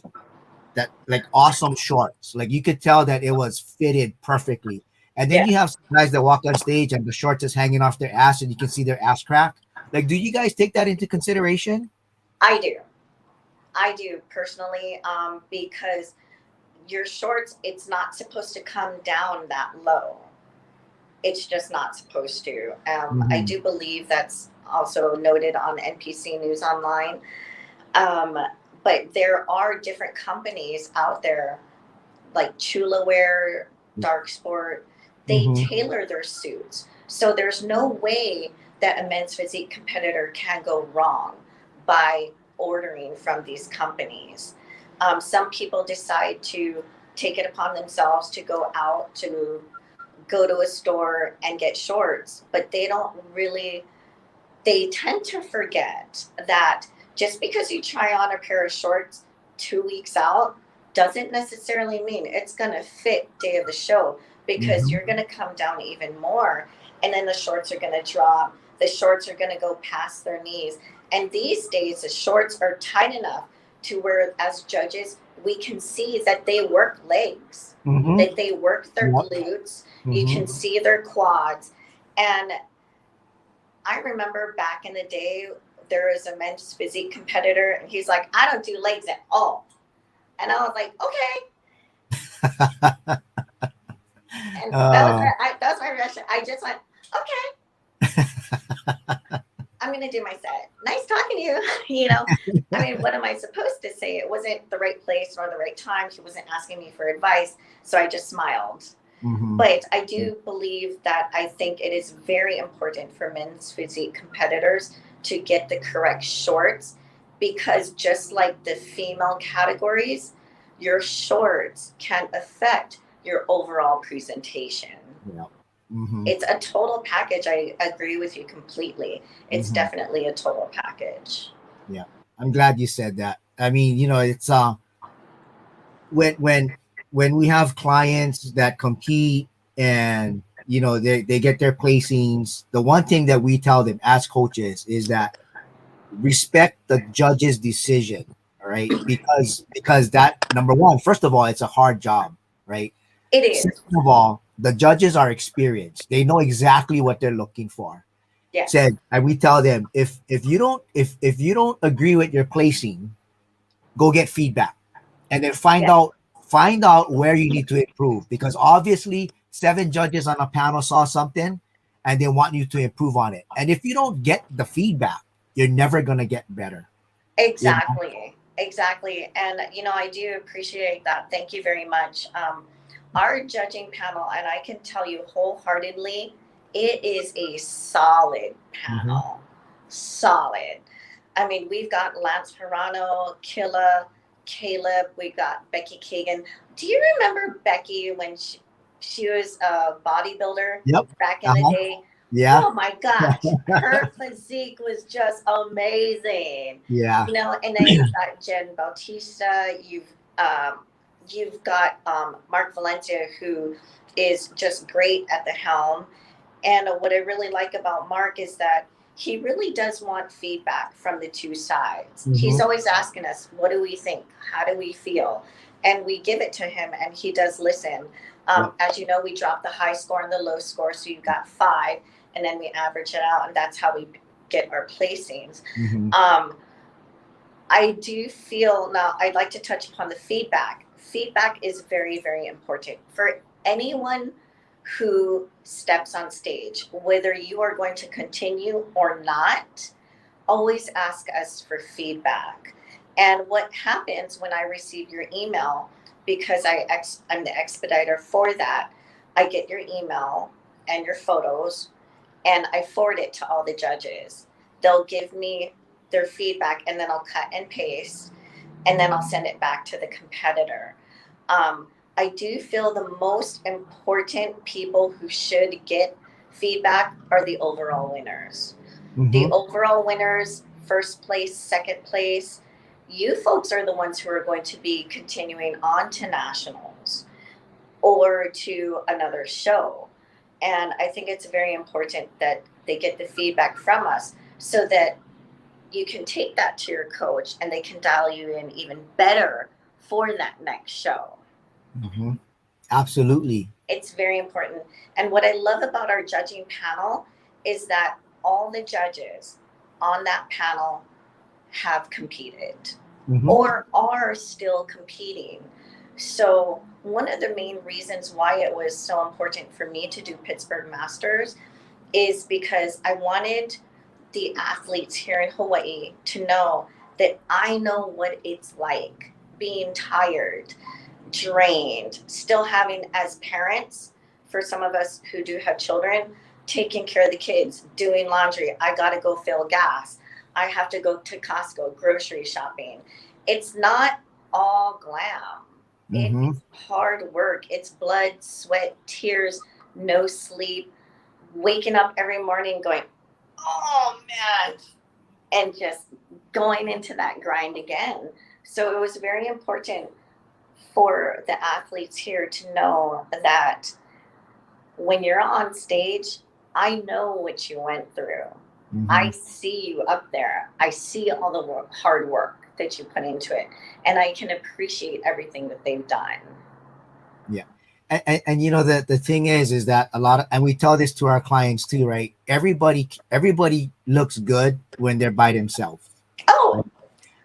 that like awesome shorts. Like you could tell that it was fitted perfectly. And then you have some guys that walk on stage and the shorts is hanging off their ass and you can see their ass crack. Like, do you guys take that into consideration? I do personally, because your shorts, it's not supposed to come down that low. It's just not supposed to. I do believe that's also noted on NPC News Online. But there are different companies out there, like Chula Wear, Dark Sport. They tailor their suits. So there's no way that a men's physique competitor can go wrong by ordering from these companies. Some people decide to take it upon themselves to go out to go to a store and get shorts, but they tend to forget that just because you try on a pair of shorts 2 weeks out doesn't necessarily mean it's going to fit day of the show, because you're going to come down even more, and then the shorts are going to drop. The shorts are going to go past their knees. And these days, the shorts are tight enough to where, as judges, we can see that they work legs, that they work their glutes. You can see their quads. And I remember back in the day, there was a men's physique competitor, and he's like, I don't do legs at all. And I was like, okay. And that was my reaction. I just went, okay. I'm going to do my set. Nice talking to you. You know, I mean, what am I supposed to say? It wasn't the right place or the right time. He wasn't asking me for advice. So I just smiled. Mm-hmm. But I do believe that I think it is very important for men's physique competitors to get the correct shorts, because just like the female categories, your shorts can affect your overall presentation. Yeah. Mm-hmm. It's a total package. I agree with you completely. It's Mm-hmm. definitely a total package. Yeah. I'm glad you said that. I mean, it's when we have clients that compete and they get their placings, the one thing that we tell them as coaches is that respect the judge's decision. All right, because that, number one, first of all, it's a hard job, right? It is. Second of all, the judges are experienced. They know exactly what they're looking for. Yes. Said, and we tell them, if you don't agree with your placing, go get feedback, and then find out where you need to improve, because obviously 7 judges on a panel saw something and they want you to improve on it. And if you don't get the feedback, you're never going to get better. Exactly. Exactly. And, I do appreciate that. Thank you very much. Our judging panel, and I can tell you wholeheartedly, it is a solid panel. Mm-hmm. Solid. I mean, we've got Lance Hirano, Killa, Caleb, we got Becky Kagan. Do you remember Becky when she was a bodybuilder back in the day? Yeah. Oh my gosh, her physique was just amazing. Yeah. And then you've got Jen Bautista. You've got Mark Valencia, who is just great at the helm. And what I really like about Mark is that he really does want feedback from the two sides. Mm-hmm. He's always asking us, what do we think? How do we feel? And we give it to him, and he does listen. As you know, we drop the high score and the low score, so you've got 5, and then we average it out, and that's how we get our placings. Mm-hmm. I do feel, now I'd like to touch upon the feedback. Feedback is very, very important for anyone who steps on stage, whether you are going to continue or not. Always ask us for feedback. And what happens when I receive your email, because I'm the expediter for that, I get your email and your photos, and I forward it to all the judges. They'll give me their feedback, and then I'll cut and paste, and then I'll send it back to the competitor. I do feel the most important people who should get feedback are the overall winners. Mm-hmm. The overall winners, first place, second place, you folks are the ones who are going to be continuing on to nationals or to another show. And I think it's very important that they get the feedback from us so that you can take that to your coach and they can dial you in even better for that next show. Mm-hmm. Absolutely. It's very important. And what I love about our judging panel is that all the judges on that panel have competed mm-hmm. or are still competing. So one of the main reasons why it was so important for me to do Pittsburgh Masters is because I wanted the athletes here in Hawaii to know that I know what it's like being tired, drained, still having, as parents, for some of us who do have children, taking care of the kids, doing laundry. I got to go fill gas. I have to go to Costco, grocery shopping. It's not all glam. Mm-hmm. It's hard work. It's blood, sweat, tears, no sleep, waking up every morning going, oh man, and just going into that grind again. So it was very important for the athletes here to know that when you're on stage, I know what you went through. Mm-hmm. I see you up there. I see all the hard work that you put into it, and I can appreciate everything that they've done. Yeah. And the thing is that a lot of, and we tell this to our clients too, right? Everybody looks good when they're by themselves. Oh,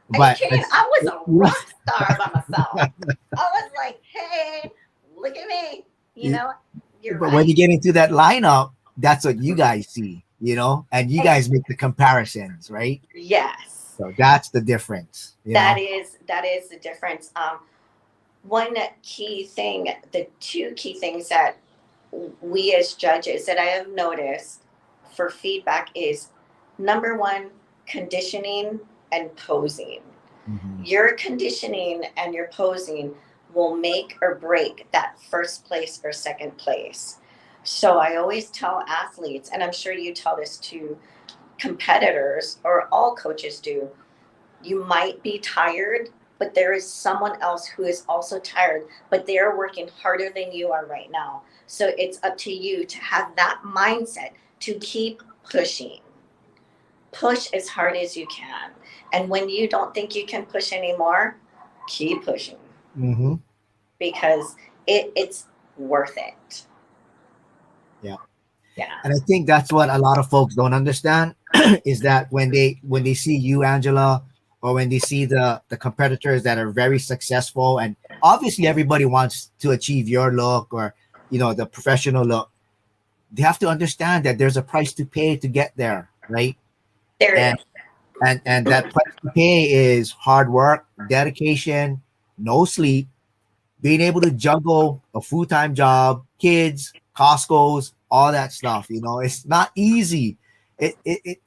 but I was a rock star by myself. I was like, hey, look at me. You're but right. When you get into that lineup, that's what you guys see. you know, and you guys make the comparisons, right? Yes, So that's the difference, you that know. is the difference. One key thing, the two key things that we as judges that I have noticed for feedback is number one, conditioning and posing. Mm-hmm. Your conditioning and your posing will make or break that first place or second place. So I always tell athletes, and I'm sure you tell this to competitors or all coaches do, you might be tired, but there is someone else who is also tired, but they're working harder than you are right now. So it's up to you to have that mindset to keep pushing. Push as hard as you can. And when you don't think you can push anymore, keep pushing Mm-hmm. because it's worth it. Yeah. Yeah. And I think that's what a lot of folks don't understand is that when they see you, Angela, or when they see the competitors that are very successful, and obviously everybody wants to achieve your look or you know the professional look, they have to understand that there's a price to pay to get there, right? There And it and that price to pay is hard work, dedication, no sleep, being able to juggle a full-time job, kids, Costco's, all that stuff. You know, it's not easy. It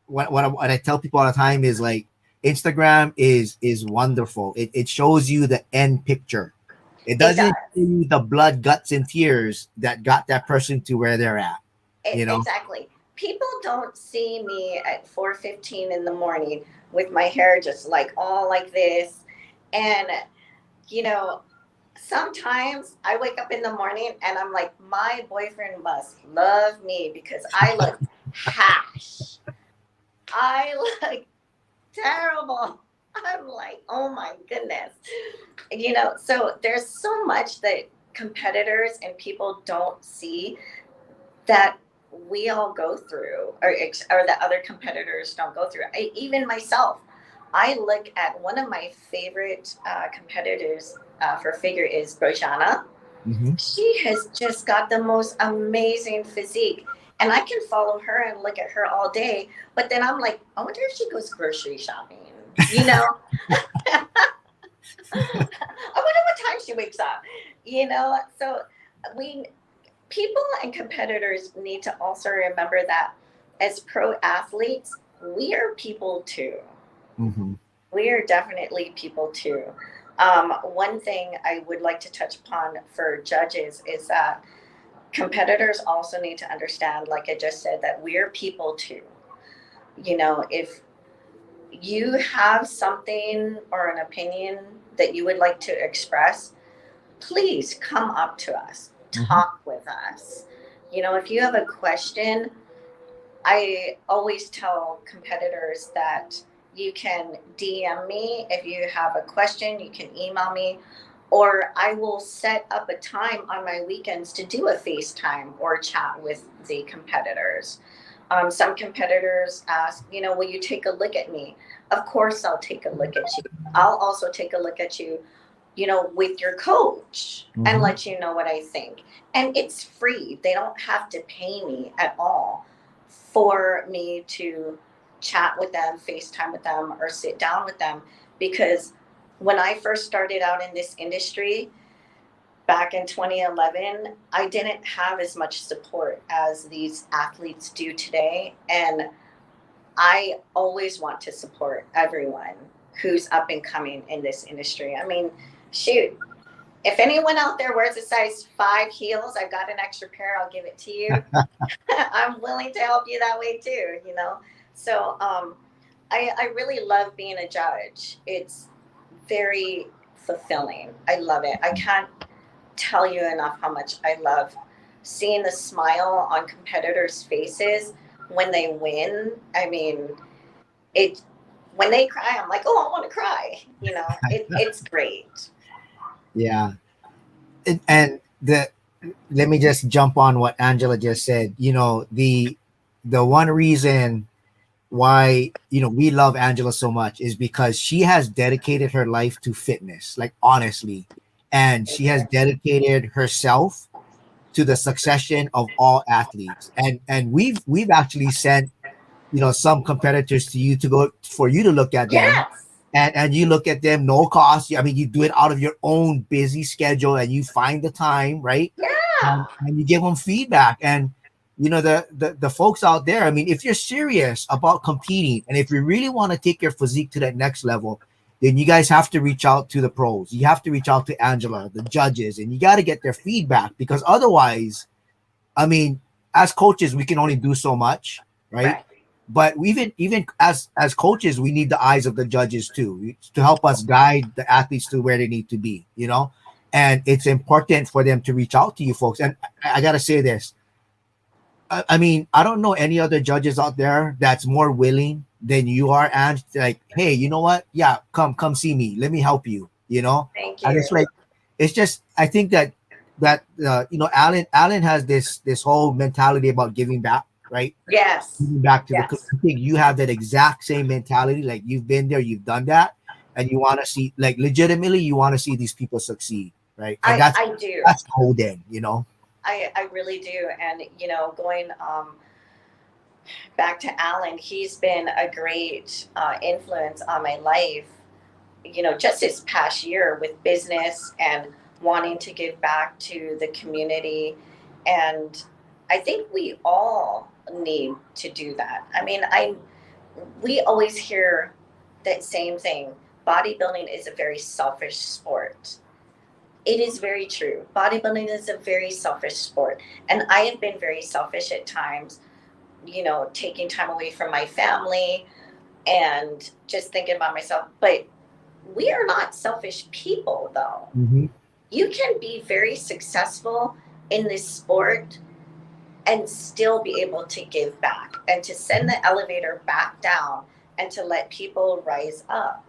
what I tell people all the time is like Instagram is wonderful. It shows you the end picture. It It doesn't does. show you the blood, guts, and tears that got that person to where they're at. You know. Exactly. People don't see me at 4:15 in the morning with my hair just like all like this. And you know, sometimes I wake up in the morning and I'm like, my boyfriend must love me because I look hash. I look terrible. I'm like, oh my goodness. So there's so much that competitors and people don't see that we all go through, or that other competitors don't go through. Even myself, I look at one of my favorite competitors for figure is Bojana. Mm-hmm. She has just got the most amazing physique. And I can follow her and look at her all day, but then I'm like, I wonder if she goes grocery shopping. You know, I wonder what time she wakes up. So we people and competitors need to also remember that as pro athletes, we are people too. Mm-hmm. We are definitely people too. One thing I would like to touch upon for judges is that competitors also need to understand, like I just said, that we're people too. If you have something or an opinion that you would like to express, please come up to us, Mm-hmm. talk with us. If you have a question, I always tell competitors that you can DM me. If you have a question, you can email me, or I will set up a time on my weekends to do a FaceTime or chat with the competitors. Some competitors ask, will you take a look at me? Of course, I'll take a look at you. I'll also take a look at you, with your coach and Mm-hmm. let you know what I think. And it's free. They don't have to pay me at all for me to chat with them, FaceTime with them, or sit down with them. Because when I first started out in this industry back in 2011, I didn't have as much support as these athletes do today. And I always want to support everyone who's up and coming in this industry. I mean, shoot, if anyone out there wears a size 5 heels, I've got an extra pair, I'll give it to you. I'm willing to help you that way too. So I really love being a judge. It's very fulfilling. I love it. I can't tell you enough how much I love seeing the smile on competitors' faces when they win. I mean, it when they cry, I'm like, oh, I want to cry. It's great. Yeah. And the let me just jump on what Angela just said. You know, the one reason why we love Angela so much is because she has dedicated her life to fitness, like honestly, and she has dedicated herself to the succession of all athletes. And we've actually sent, some competitors to you to go for you to look at them, Yes. and you look at them, no cost. I mean, you do it out of your own busy schedule, and you find the time, right? Yeah. And you give them feedback. And the folks out there, I mean, if you're serious about competing, and if you really want to take your physique to that next level, then you guys have to reach out to the pros. You have to reach out to Angela, the judges, and you got to get their feedback, because otherwise, I mean, as coaches, we can only do so much, right? Right. But we even as coaches, we need the eyes of the judges too, to help us guide the athletes to where they need to be. And it's important for them to reach out to you folks. And I gotta say this, I mean, I don't know any other judges out there that's more willing than you are, and like, hey, you know what? Yeah, come see me. Let me help you. Thank And you. it's like, it's just, I think Alan has this whole mentality about giving back, right? Yes. Giving back to the. Yes. I think you have that exact same mentality. Like, you've been there, you've done that, and you want to see, like, legitimately, you want to see these people succeed, right? And I do. that's golden. I really do. And, going back to Alan, he's been a great influence on my life, just this past year with business and wanting to give back to the community. And I think we all need to do that. I mean, we always hear that same thing. Bodybuilding is a very selfish sport. It is very true. Bodybuilding is a very selfish sport. And I have been very selfish at times, taking time away from my family and just thinking about myself. But we are not selfish people, though. Mm-hmm. You can be very successful in this sport and still be able to give back and to send the elevator back down and to let people rise up.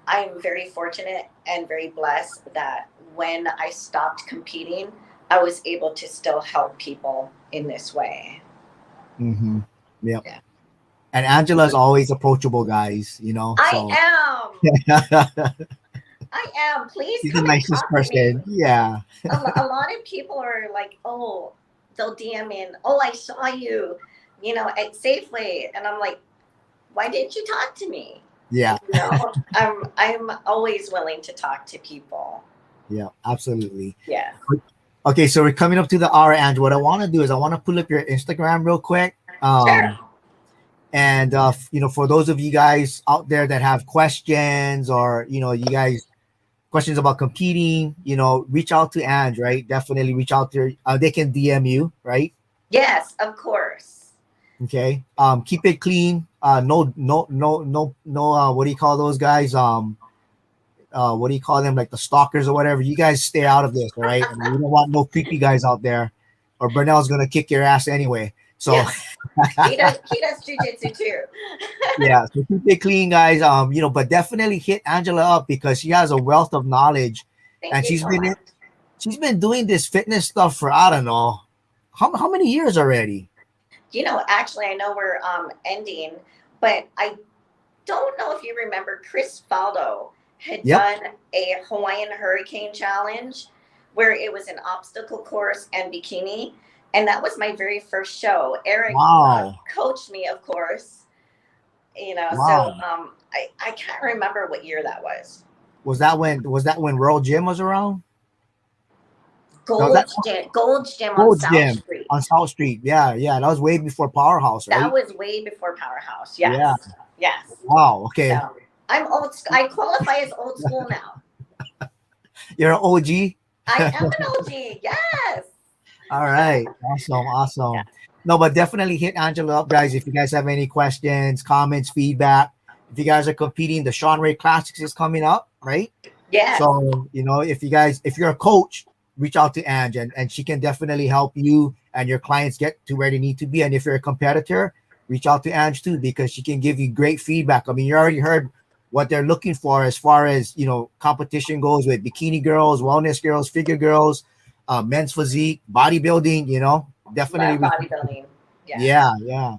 I'm very fortunate and very blessed that when I stopped competing, I was able to still help people in this way. Mm-hmm. Yep. Yeah. And Angela's always approachable, guys. I So am. I am. Please she's the come and nicest talk to me. person. Yeah. A lot of people are like, oh, they'll DM in, oh, I saw you, at Safeway. And I'm like, why didn't you talk to me? Yeah. I'm always willing to talk to people. Yeah, absolutely. Yeah. Okay, so we're coming up to the hour, and what I want to do is I want to pull up your Instagram real quick. Sure. And for those of you guys out there that have questions, or you guys questions about competing, reach out to Ange, right? Definitely reach out to her. They can DM you, right? Yes, of course. Okay. Keep it clean. No, what do you call those guys? What do you call them? Like the stalkers or whatever. You guys stay out of this, all right? And we don't want no creepy guys out there, or Burnell's gonna kick your ass anyway. So Yes. he does jujitsu too. yeah, so keep it clean, guys. But definitely hit Angela up, because she has a wealth of knowledge, Thank and you so much. she's been doing this fitness stuff for, I don't know, how many years already. Actually, I know we're ending, but I don't know if you remember Chris Faldo had Yep. done a Hawaiian Hurricane Challenge where it was an obstacle course and bikini. And that was my very first show. Eric Wow. coached me, of course. Wow. So I can't remember what year that was. Was that when World Gym was around? Gold's Gym on Gold South Gym Street. on South Street. Yeah, yeah. That was way before Powerhouse, right? That was way before Powerhouse. Yes. Yeah. Yes. Wow. Okay. So I'm old. I qualify as old school now. You're an OG. I am an OG. Yes. All right. Awesome. Yeah. No, but definitely hit Angela up, guys. If you guys have any questions, comments, feedback, if you guys are competing, the Sean Ray Classics is coming up, right? Yes. So, if you're a coach, reach out to Ange, and she can definitely help you and your clients get to where they need to be. And if you're a competitor, reach out to Ange too, because she can give you great feedback. I mean, you already heard what they're looking for as far as, competition goes with bikini girls, wellness girls, figure girls, men's physique, bodybuilding, definitely. Love bodybuilding. Yeah.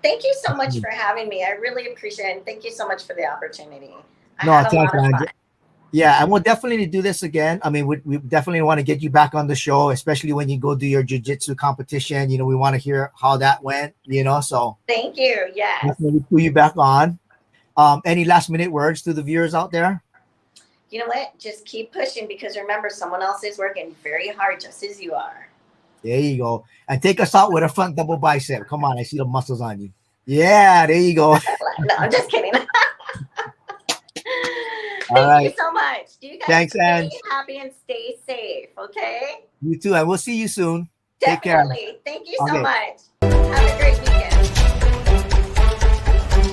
Thank you so much for having me. I really appreciate it. And thank you so much for the opportunity. I No, had a thanks, lot of Ange. fun. Yeah, and we'll definitely do this again. I mean, we definitely want to get you back on the show, especially when you go do your jiu-jitsu competition. You know, we want to hear how that went, you know, so Thank you. Yes. definitely put you back on. Any last minute words to the viewers out there? You know what? Just keep pushing, because remember, someone else is working very hard just as you are. There you go. And take us out with a front double bicep. Come on, I see the muscles on you. Yeah, there you go. No, I'm just kidding. All Thank you right. so much. You guys Thanks, stay Ange. happy and stay safe, okay? You too. And we'll see you soon. Take care. Definitely. Thank you so Okay. much. Have a great